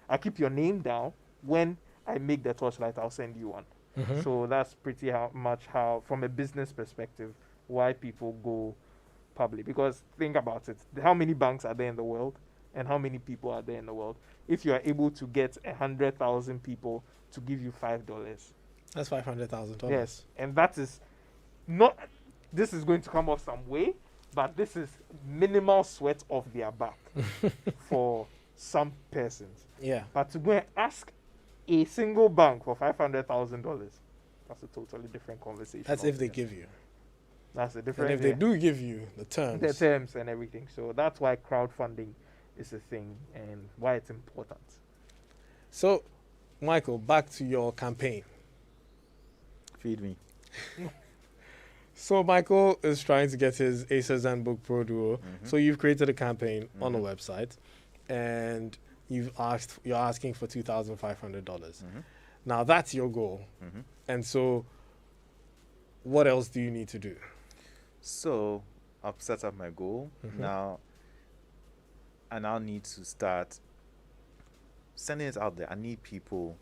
Speaker 3: I'll keep your name down. When I make the torchlight, I'll send you one. So that's pretty much how, from a business perspective, why people go public. Because think about it. How many banks are there in the world? And how many people are there in the world? If you are able to get 100,000 people to give you $5.
Speaker 2: That's $500,000.
Speaker 3: Yes. And that is not... This is going to come off some way, but this is minimal sweat off their back for some persons.
Speaker 2: Yeah.
Speaker 3: But to go and ask a single bank for $500,000, that's a totally different conversation.
Speaker 2: That's if they
Speaker 3: altogether.
Speaker 2: give you.
Speaker 3: That's a
Speaker 2: And
Speaker 3: different.
Speaker 2: if they do give you the terms.
Speaker 3: the terms and everything. So that's why crowdfunding is a thing and why it's important.
Speaker 2: So, Michael, back to your campaign.
Speaker 4: Feed me.
Speaker 2: So Michael is trying to get his Acer ZenBook Pro Duo. So you've created a campaign on the website, and you're asking for $2,500. Now that's your goal, and so what else do you need to do?
Speaker 4: So I've set up my goal. Now I now need to start sending it out there. I need people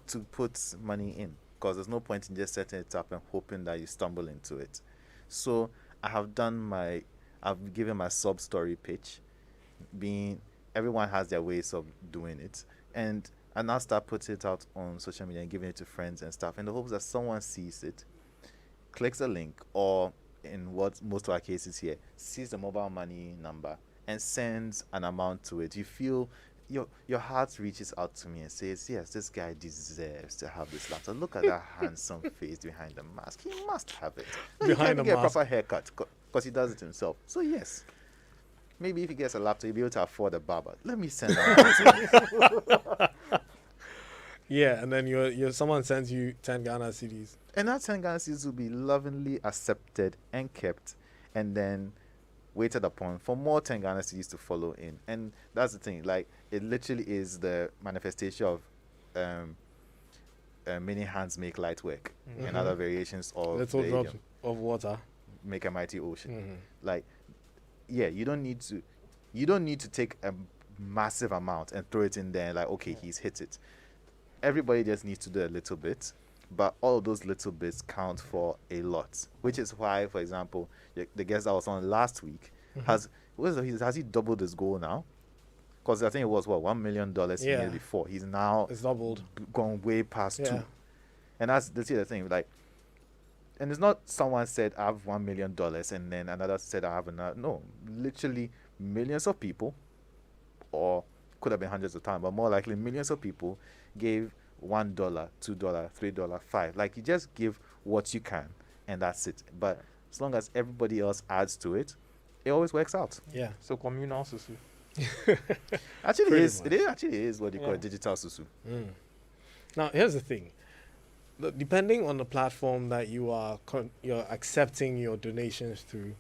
Speaker 4: to put money in, because there's no point in just setting it up and hoping that you stumble into it. So I've given my sub story pitch, being everyone has their ways of doing it, and I now start putting it out on social media and giving it to friends and stuff in the hopes that someone sees it, clicks a link, or in what most of our cases here, sees the mobile money number and sends an amount to it. You feel your heart reaches out to me and says, yes, this guy deserves to have this laptop. Look at that handsome face behind the mask. He must have it. No, he
Speaker 2: Behind
Speaker 4: can't
Speaker 2: the
Speaker 4: get
Speaker 2: mask.
Speaker 4: a proper haircut because he does it himself. So yes, maybe if he gets a laptop, he'll be able to afford a barber. Let me send that.
Speaker 2: Yeah, and then your someone sends you 10 Ghana CDs.
Speaker 4: And that 10 Ghana cedis will be lovingly accepted and kept, and then waited upon for more 10 Ghana cedis to follow in. And that's the thing, like, it literally is the manifestation of many hands make light work, and other variations of
Speaker 2: Little
Speaker 4: the
Speaker 2: drops
Speaker 4: idiom,
Speaker 2: of water.
Speaker 4: make a mighty ocean. Like, yeah, you don't need to take a massive amount and throw it in there like, okay, he's hit it. Everybody just needs to do a little bit, but all of those little bits count for a lot, which is why, for example, the guest that was on last week has he doubled his goal now? Because I think it was $1 million the year before. He's now
Speaker 2: It's doubled.
Speaker 4: gone way past
Speaker 2: Yeah.
Speaker 4: 2, and that's the thing. Like, and it's not someone said I have $1 million and then another said I have another. No, literally millions of people, or could have been hundreds of times, but more likely millions of people gave $1, $2, $3, $5. Like, you just give what you can, and that's it. But as long as everybody else adds to it, it always works out.
Speaker 2: Yeah.
Speaker 3: So communal susu.
Speaker 4: Actually,
Speaker 2: Pretty
Speaker 4: it actually is what you call
Speaker 3: Yeah.
Speaker 4: digital susu.
Speaker 2: Now, here's the thing. Depending on the platform that you're accepting your donations through,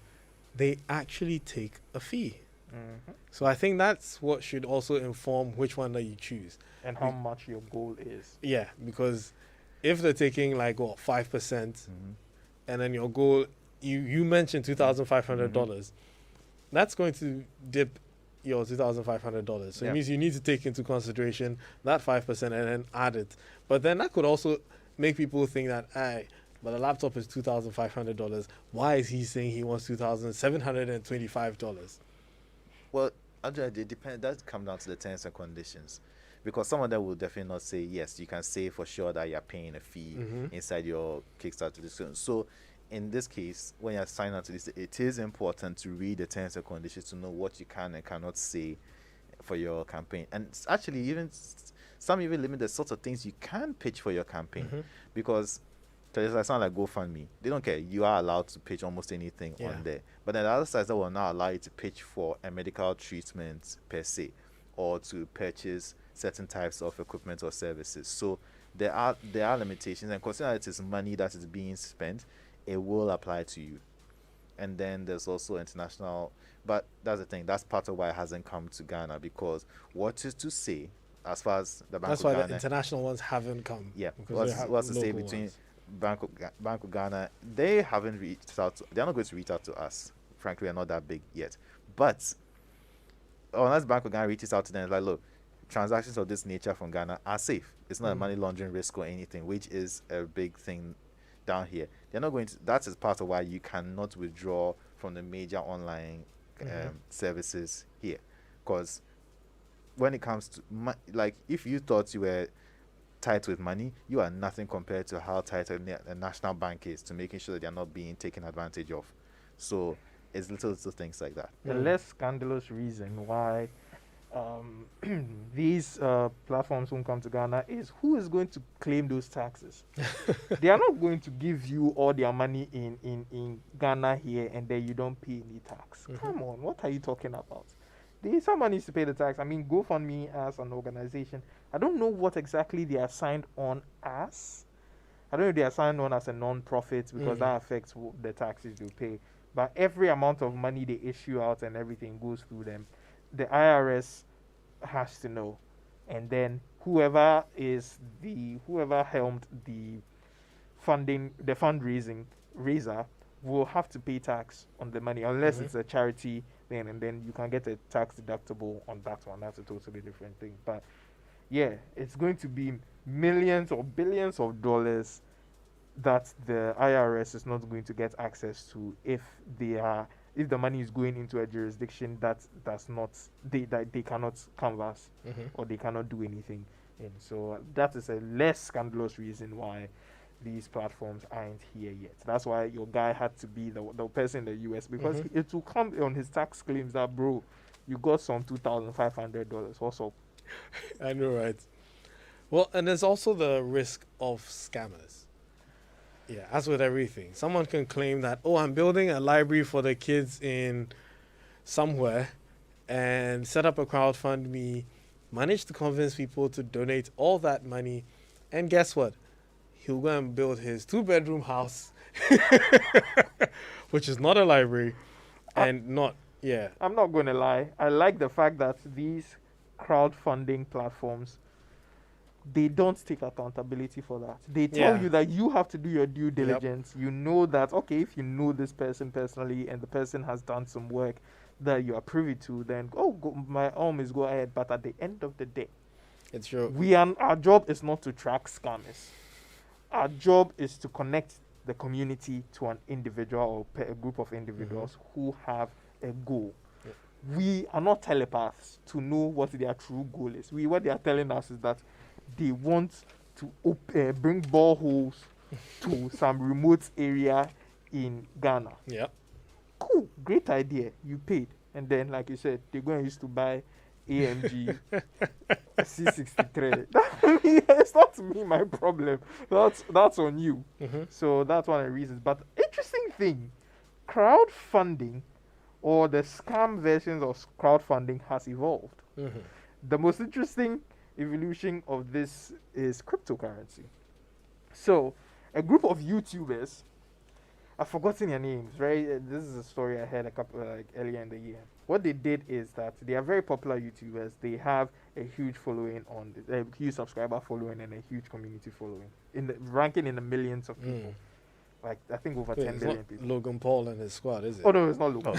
Speaker 2: they actually take a fee. So I think that's what should also inform which one that you choose.
Speaker 3: And how much your goal is.
Speaker 2: Yeah, because if they're taking like 5%, and then your goal, you mentioned $2,500, that's going to dip your $2,500. So
Speaker 4: Yeah.
Speaker 2: it means you need to take into consideration that 5% and then add it. But then that could also make people think that, but a laptop is $2,500. Why is he saying he wants $2,725?
Speaker 4: Well, actually, it depends. That comes down to the terms and conditions, because some of them will definitely not say yes. You can say for sure that you're paying a fee inside your Kickstarter decision. So, in this case, when you're signing up to this, it is important to read the terms and conditions to know what you can and cannot say for your campaign. And it's actually, some even limit the sorts of things you can pitch for your campaign, because I sound like GoFundMe. They don't care. You are allowed to pitch almost anything on there. But then the other sides that will not allow you to pitch for a medical treatment per se, or to purchase certain types of equipment or services. So there are limitations, and considering it is money that is being spent, it will apply to you. And then there's also international, but that's the thing. That's part of why it hasn't come to Ghana, because what is to say as far as the Bank
Speaker 2: That's
Speaker 4: of
Speaker 2: why
Speaker 4: Ghana,
Speaker 2: the international ones haven't come.
Speaker 4: yeah,
Speaker 2: because they have
Speaker 4: what's to say
Speaker 2: local
Speaker 4: between
Speaker 2: ones.
Speaker 4: Bank of Ghana, they haven't reached out. They're not going to reach out to us. Frankly, we're not that big yet. But unless Bank of Ghana reaches out to them, it's like, look, transactions of this nature from Ghana are safe. It's not a money laundering risk or anything, which is a big thing down here. They're not going to. That is part of why you cannot withdraw from the major online services here, because when it comes to like, if you thought you were tight with money, you are nothing compared to how tight a national bank is to making sure that they're not being taken advantage of. So it's little things like that.
Speaker 3: The less scandalous reason why these platforms won't come to Ghana is who is going to claim those taxes? They are not going to give you all their money in Ghana here and then you don't pay any tax. Come on, what are you talking about? Someone needs to pay the tax. I mean, GoFundMe as an organization, I don't know what exactly they are signed on as. I don't know if they are signed on as a non-profit because that affects the taxes you pay. But every amount of money they issue out and everything goes through them. The IRS has to know, and then whoever helmed the fundraising raiser will have to pay tax on the money unless it's a charity thing, and then you can get a tax deductible on that one. That's a totally different thing. But yeah, it's going to be millions or billions of dollars that the IRS is not going to get access to if the money is going into a jurisdiction that they cannot canvass or they cannot do anything in. So that is a less scandalous reason why these platforms aren't here yet. That's why your guy had to be the person in the US, because it will come on his tax claims that, bro, you got some $2,500. What's up?
Speaker 2: I know, right? Well, and there's also the risk of scammers. Yeah, as with everything. Someone can claim that, oh, I'm building a library for the kids in somewhere, and set up a crowdfunding, manage to convince people to donate all that money, and guess what? He'll go and build his 2-bedroom house, which is not a library, and
Speaker 3: I'm not going to lie. I like the fact that these crowdfunding platforms, they don't take accountability for that. They tell you that you have to do your due diligence. You know that, okay, if you know this person personally and the person has done some work that you are privy to, then my arm is go ahead. But at the end of the day,
Speaker 2: it's true.
Speaker 3: Our job is not to track scammers. Our job is to connect the community to an individual or a group of individuals who have a goal. We are not telepaths to know what their true goal is. What they are telling us is that they want to bring boreholes to some remote area in Ghana. Yeah. Cool. Great idea. You paid. And then, like you said, they're going to use to buy AMG C63. It's not me, my problem. That's on you. So that's one of the reasons. But interesting thing, crowdfunding or the scam versions of crowdfunding has evolved. The most interesting evolution of this is cryptocurrency. So a group of YouTubers, I've forgotten their names, right? This is a story I heard earlier in the year. What they did is that they are very popular YouTubers. They have a huge following a huge subscriber following and a huge community following, ranking in the millions of people. Like, I think over 10 million people.
Speaker 2: Logan Paul and his squad, is it?
Speaker 3: Oh, no, it's not Logan.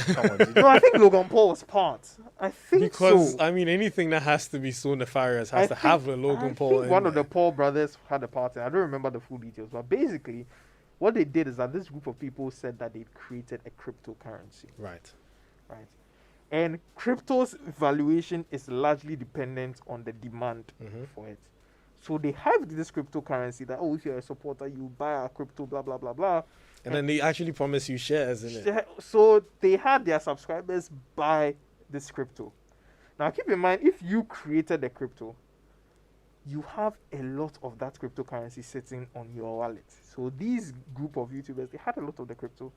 Speaker 3: No, I think Logan Paul was part. I think
Speaker 2: because,
Speaker 3: so.
Speaker 2: I mean, anything that has to be so nefarious has to have a Logan Paul in
Speaker 3: one of the Paul brothers had a part in. I don't remember the full details, but basically, what they did is that this group of people said that they created a cryptocurrency. Right. And crypto's valuation is largely dependent on the demand for it. So they have this cryptocurrency that, if you're a supporter, you buy a crypto, blah, blah, blah, blah.
Speaker 2: And then they actually promise you shares in it.
Speaker 3: So they had their subscribers buy this crypto. Now, keep in mind, if you created the crypto, you have a lot of that cryptocurrency sitting on your wallet. So these group of YouTubers, they had a lot of the crypto.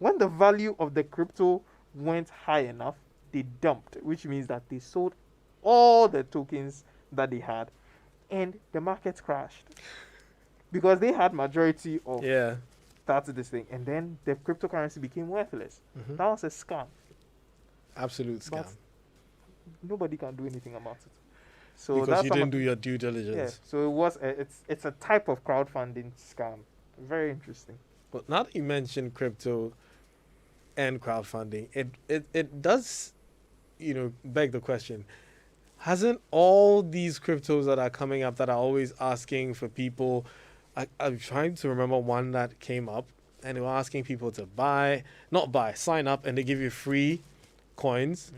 Speaker 3: When the value of the crypto went high enough, they dumped, which means that they sold all the tokens that they had. And the market crashed because they had majority of this thing, and then the cryptocurrency became worthless. That was a scam.
Speaker 2: Absolute scam.
Speaker 3: But nobody can do anything about it. So
Speaker 2: because
Speaker 3: that's
Speaker 2: you didn't do your due diligence.
Speaker 3: Yeah. So it's a type of crowdfunding scam. Very interesting.
Speaker 2: But now that you mentioned crypto and crowdfunding, it does, beg the question. Hasn't all these cryptos that are coming up that are always asking for people, I'm trying to remember one that came up, and they were asking people to sign up, and they give you free coins,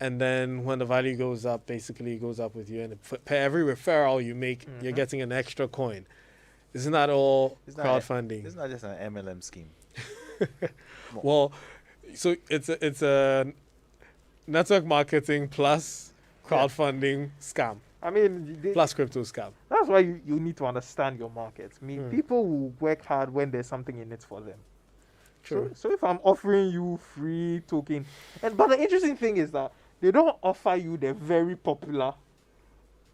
Speaker 2: and then when the value goes up, basically it goes up with you, and for every referral you make, you're getting an extra coin. Isn't that all crowdfunding?
Speaker 4: It's not just an MLM scheme.
Speaker 2: Well, so it's a network marketing plus crowdfunding scam
Speaker 3: I mean,
Speaker 2: plus crypto scam.
Speaker 3: that's why you need to understand your market. I mean,
Speaker 2: Mm.
Speaker 3: people will work hard when there's something in it for them.
Speaker 2: True.
Speaker 3: So if I'm offering you free token, but the interesting thing is that they don't offer you the very popular.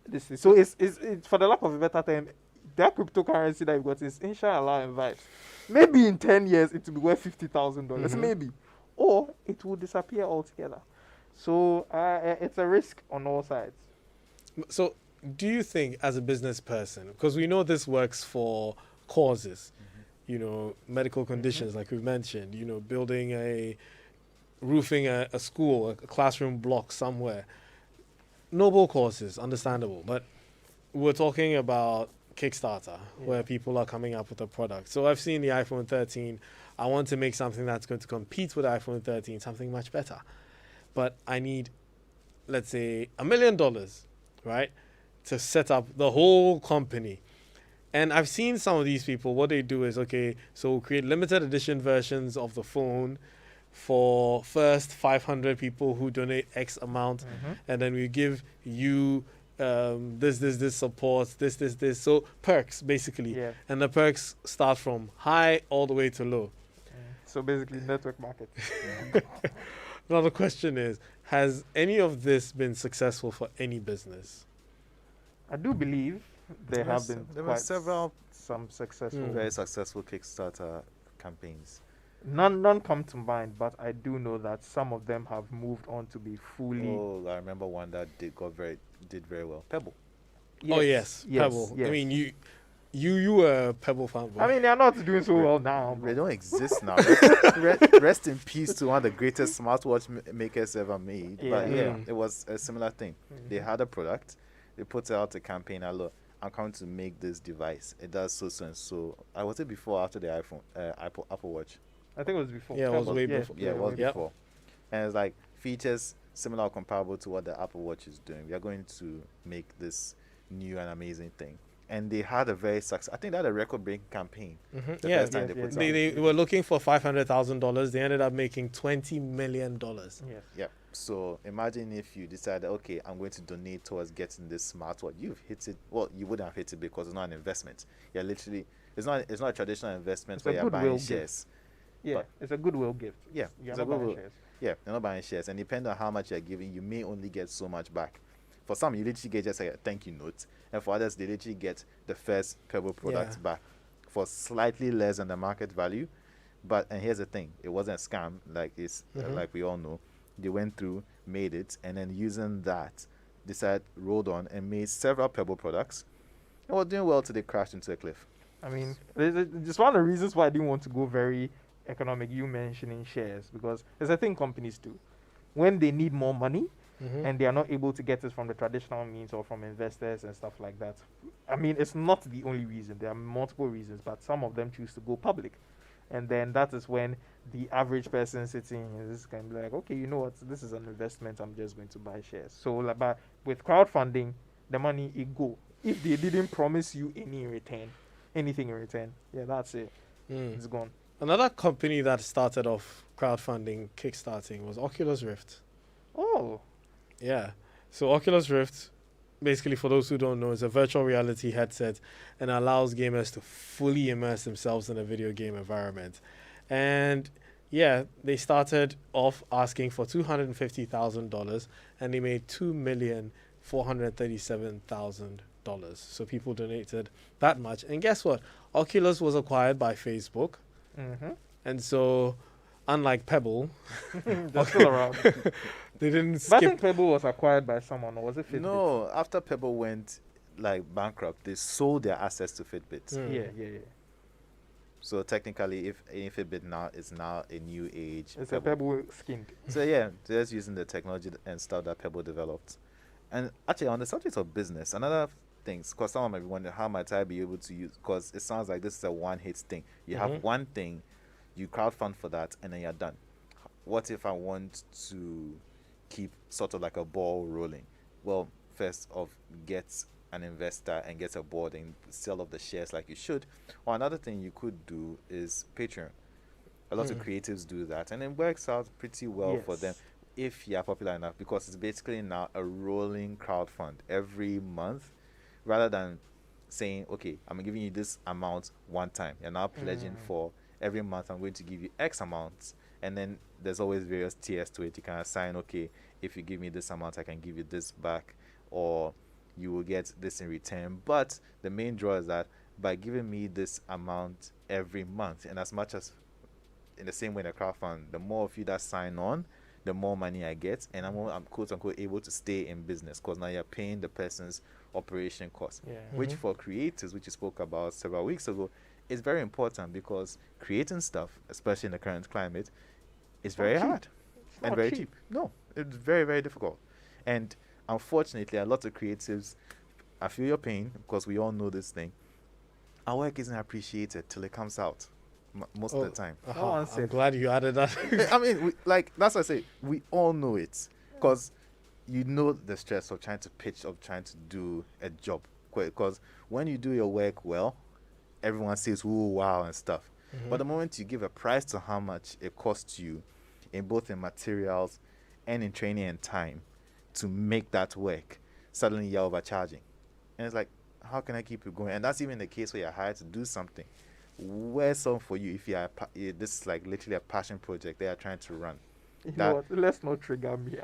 Speaker 3: This is so it's for the lack of a better term, that cryptocurrency that you've got is inshallah and vibes. Maybe in 10 years it will be worth $50,000,
Speaker 2: Mhm.
Speaker 3: maybe, or it will disappear altogether. So it's a risk on all sides.
Speaker 2: So, do you think, as a business person, because we know this works for causes, you know, medical conditions, like we've mentioned, you know, building roofing a school, a classroom block somewhere, noble causes, understandable, but we're talking about Kickstarter, where people are coming up with a product. So I've seen the iPhone 13. I want to make something that's going to compete with the iPhone 13, something much better. But I need, let's say, $1 million, right, to set up the whole company. And I've seen some of these people, what they do is, okay, so we'll create limited edition versions of the phone for first 500 people who donate X amount, and then we give you this support, this. So perks, basically.
Speaker 3: Yeah.
Speaker 2: And the perks start from high all the way to low.
Speaker 3: So basically, network market.
Speaker 2: Now the question is, has any of this been successful for any business?
Speaker 3: I do believe there have been
Speaker 4: There were
Speaker 3: quite
Speaker 4: several
Speaker 3: some successful.
Speaker 4: very successful Kickstarter campaigns.
Speaker 3: None come to mind, but I do know that some of them have moved on to be fully.
Speaker 4: Oh, I remember one that did very well. Pebble.
Speaker 2: Oh yes, Pebble.
Speaker 3: yes.
Speaker 2: I mean, you were a Pebble fan.
Speaker 3: I mean, they're not doing so well now.
Speaker 4: They
Speaker 3: But
Speaker 4: don't exist now. Rest in peace to one of the greatest smartwatch makers ever made. But
Speaker 3: Yeah.
Speaker 4: yeah,
Speaker 2: Mm.
Speaker 4: it was a similar thing. They had a product, they put out a campaign. Look, I'm coming to make this device. It does so and so. I was it before or after the iPhone, Apple Watch.
Speaker 3: I think it was before.
Speaker 2: Yeah, it was
Speaker 3: Pebble.
Speaker 2: way before.
Speaker 4: Yeah, it was
Speaker 2: Yep.
Speaker 4: before. And it's like features similar or comparable to what the Apple Watch is doing. We are going to make this new and amazing thing. And they had a very success. I think they had a record-breaking campaign. The
Speaker 2: Yeah,
Speaker 4: first time
Speaker 3: yes,
Speaker 4: they put
Speaker 3: yes.
Speaker 4: it out.
Speaker 2: they were looking for $500,000. They ended up making $20 million.
Speaker 3: Yes.
Speaker 4: Yeah. So imagine if you decided, okay, I'm going to donate towards getting this smartwatch. You've hit it. Well, you wouldn't have hit it because it's not an investment. You're literally, it's not a traditional investment
Speaker 3: It's a
Speaker 4: where you're
Speaker 3: goodwill
Speaker 4: buying
Speaker 3: gift.
Speaker 4: shares.
Speaker 3: Yeah,
Speaker 4: But-
Speaker 3: it's a goodwill gift.
Speaker 4: Yeah,
Speaker 3: You're
Speaker 4: it's
Speaker 3: not
Speaker 4: a
Speaker 3: buying
Speaker 4: goodwill.
Speaker 3: shares.
Speaker 4: Yeah, you're not buying shares, and depending on how much you're giving, you may only get so much back. For some, you literally get just like a thank you note, and for others, they literally get the first Pebble product back for slightly less than the market value. But and here's the thing: it wasn't a scam, like like we all know. They went through, made it, and then using that, decided rolled on and made several Pebble products, and were doing well till they crashed into a cliff.
Speaker 3: I mean, just one of the reasons why I didn't want to go very economic, you mentioning shares, because there's a thing companies do. When they need more money and they are not able to get it from the traditional means or from investors and stuff like that. I mean, it's not the only reason. There are multiple reasons, but some of them choose to go public. And then that is when the average person sitting is kind of like, okay, you know what, this is an investment, I'm just going to buy shares. So like, but with crowdfunding, the money, it go. If they didn't promise you anything in return, yeah, that's it. It's gone.
Speaker 2: Another company that started off crowdfunding, kickstarting, was Oculus Rift.
Speaker 3: Oh,
Speaker 2: Yeah. So Oculus Rift, basically for those who don't know, is a virtual reality headset and allows gamers to fully immerse themselves in a video game environment. And yeah, they started off asking for $250,000 and they made $2,437,000. So people donated that much. And guess what? Oculus was acquired by Facebook. And so, unlike Pebble,
Speaker 3: they're still around.
Speaker 2: they didn't
Speaker 3: But I
Speaker 2: skip.
Speaker 3: think Pebble was acquired by someone, or was it Fitbit?
Speaker 4: No, after Pebble went like bankrupt, they sold their assets to Fitbit.
Speaker 3: Yeah.
Speaker 4: So technically, if Fitbit now is now a new age,
Speaker 3: It's a Pebble skinned.
Speaker 4: So yeah, they're just using the technology and stuff that Pebble developed. And actually, on the subject of business, another thing, because someone might be wondering how might I be able to use, because it sounds like this is a one-hit thing. You have one thing, you crowdfund for that, and then you're done. What if I want to keep sort of like a ball rolling? Well, first off, get an investor and get a board and sell off the shares like you should. Or another thing you could do is Patreon. A lot of creatives do that, and it works out pretty well for them. if you are popular enough, because it's basically now a rolling crowdfund every month, rather than saying, okay, I'm giving you this amount one time. You're now pledging for every month I'm going to give you X amounts, and then there's always various tiers to it. You can assign, okay, if you give me this amount, I can give you this back, or you will get this in return. But the main draw is that by giving me this amount every month, and as much as in the same way in a crowdfund, the more of you that sign on, the more money I get, and I'm quote unquote able to stay in business, because now you're paying the person's operation costs, which for creators, which you spoke about several weeks ago, is very important, because creating stuff, especially in the current climate, is very hard and very cheap. No, it's very, very difficult. And unfortunately, a lot of creatives, I feel your pain, because we all know this thing. Our work isn't appreciated till it comes out most of the time.
Speaker 2: I'm glad you added that.
Speaker 4: I mean, that's what I say. We all know it, because you know the stress of trying to pitch, of trying to do a job. Because when you do your work well, everyone says, "Ooh, wow," and stuff. But the moment you give a price to how much it costs you, in both in materials and in training and time, to make that work, suddenly you're overcharging. And it's like, how can I keep it going? And that's even the case where you're hired to do something. Where's some for you if you are this is like literally a passion project they are trying to run?
Speaker 3: You know what? Let's not trigger me.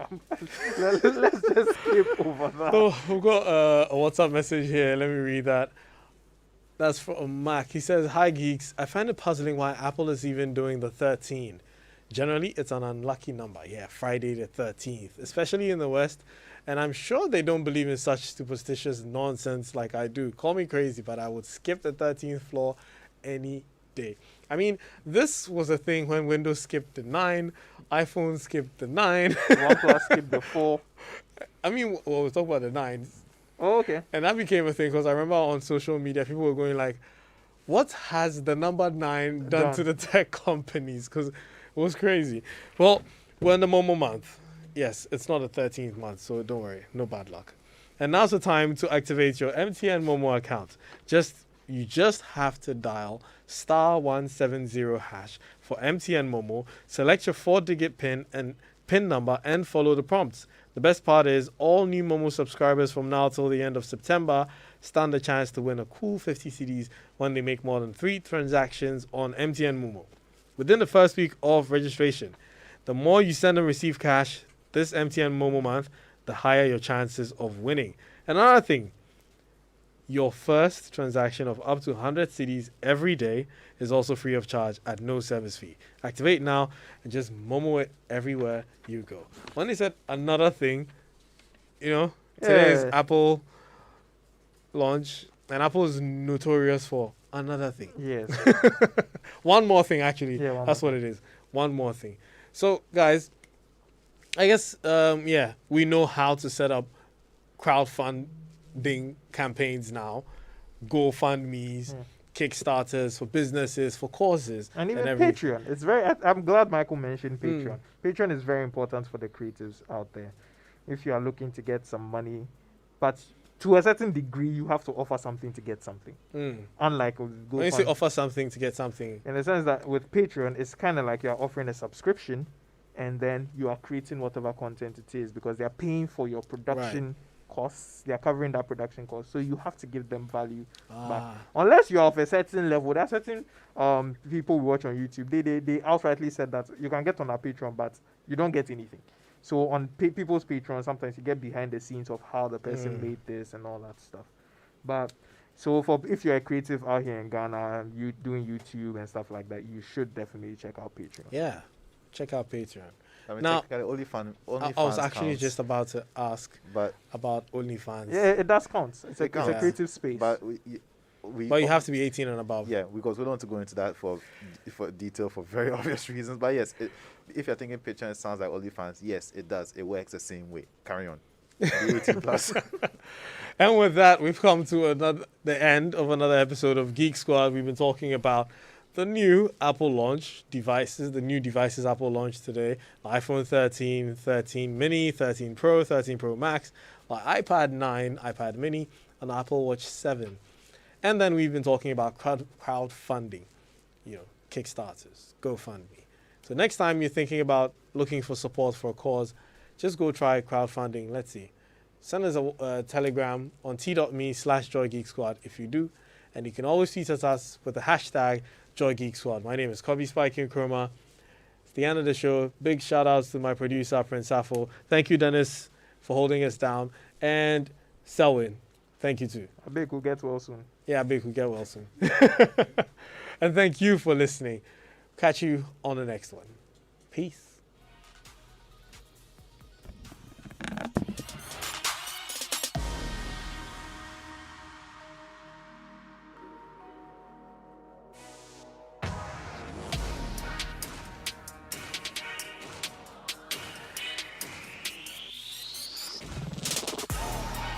Speaker 3: Let's just skip over that.
Speaker 2: Oh, we've got a WhatsApp message here. Let me read that. That's from Mac. He says, "Hi geeks. I find it puzzling why Apple is even doing the 13. Generally, it's an unlucky number. Yeah, Friday the 13th, especially in the West. And I'm sure they don't believe in such superstitious nonsense like I do. Call me crazy, but I would skip the 13th floor any day." I mean, this was a thing when Windows skipped the 9, iPhone skipped the 9.
Speaker 3: OnePlus skipped the 4.
Speaker 2: I mean, we're talking about the 9.
Speaker 3: Oh, okay.
Speaker 2: And that became a thing because I remember on social media, people were going like, what has the number 9 done to the tech companies? Because it was crazy. Well, we're in the Momo month. Yes, it's not the 13th month, so don't worry. No bad luck. And now's the time to activate your MTN Momo account. You just have to dial *170# for MTN Momo, select your 4-digit PIN and PIN number, and follow the prompts. The best part is all new Momo subscribers from now till the end of September stand a chance to win a cool 50 CDs when they make more than 3 transactions on MTN Momo. Within the first week of registration, the more you send and receive cash this MTN Momo month, the higher your chances of winning. Another thing, your first transaction of up to 100 CDs every day is also free of charge at no service fee. Activate now and just Momo it everywhere you go. When they said another thing, today is Apple launch, and Apple is notorious for another thing.
Speaker 3: Yes.
Speaker 2: One more thing, actually.
Speaker 3: Yeah,
Speaker 2: that's what it is. One more thing. So, guys, I guess, we know how to set up crowdfunding campaigns now, GoFundMe's, Kickstarters for businesses, for causes,
Speaker 3: and even Patreon. It's I'm glad Michael mentioned Patreon. Patreon is very important for the creatives out there. If you are looking to get some money, but to a certain degree, you have to offer something to get something. Unlike GoFundMe.
Speaker 2: When you say offer something to get something,
Speaker 3: in the sense that with Patreon, it's kind of like you're offering a subscription, and then you are creating whatever content it is, because they are paying for your production costs. They are covering that production cost, so you have to give them value back. Unless you are of a certain level. There are certain people we watch on YouTube. They outrightly said that you can get on our Patreon, but you don't get anything. So on people's Patreon, sometimes you get behind the scenes of how the person made this and all that stuff. But so if you're a creative out here in Ghana, you doing YouTube and stuff like that, you should definitely check out Patreon.
Speaker 2: Yeah, check out Patreon.
Speaker 4: I mean,
Speaker 2: now,
Speaker 4: OnlyFans
Speaker 2: I was actually just about to ask about OnlyFans.
Speaker 3: Yeah, it does count. It's a creative space.
Speaker 4: But
Speaker 2: you have to be 18 and above.
Speaker 4: Yeah, because we don't want to go into that for detail for very obvious reasons. But yes, if you're thinking Patreon, it sounds like OnlyFans. Yes, it does. It works the same way. Carry on. Be 18 plus.
Speaker 2: And with that, we've come to the end of another episode of Geek Squad. We've been talking about the new Apple launch devices, the new devices Apple launched today. The iPhone 13, 13 mini, 13 Pro, 13 Pro Max, the iPad 9, iPad mini, and the Apple Watch 7. And then we've been talking about crowdfunding, Kickstarters, GoFundMe. So next time you're thinking about looking for support for a cause, just go try crowdfunding. Let's see. Send us a telegram on t.me/JoyGeekSquad if you do. And you can always tweet at us with the hashtag JoyGeekSquad. My name is Kobby Spiky Nkrumah. It's the end of the show. Big shout outs to my producer, Prince Safo. Thank you, Dennis, for holding us down. And Selwyn, thank you too.
Speaker 3: I bet we'll get well soon.
Speaker 2: Yeah, I bet we'll get well soon. And thank you for listening. Catch you on the next one. Peace.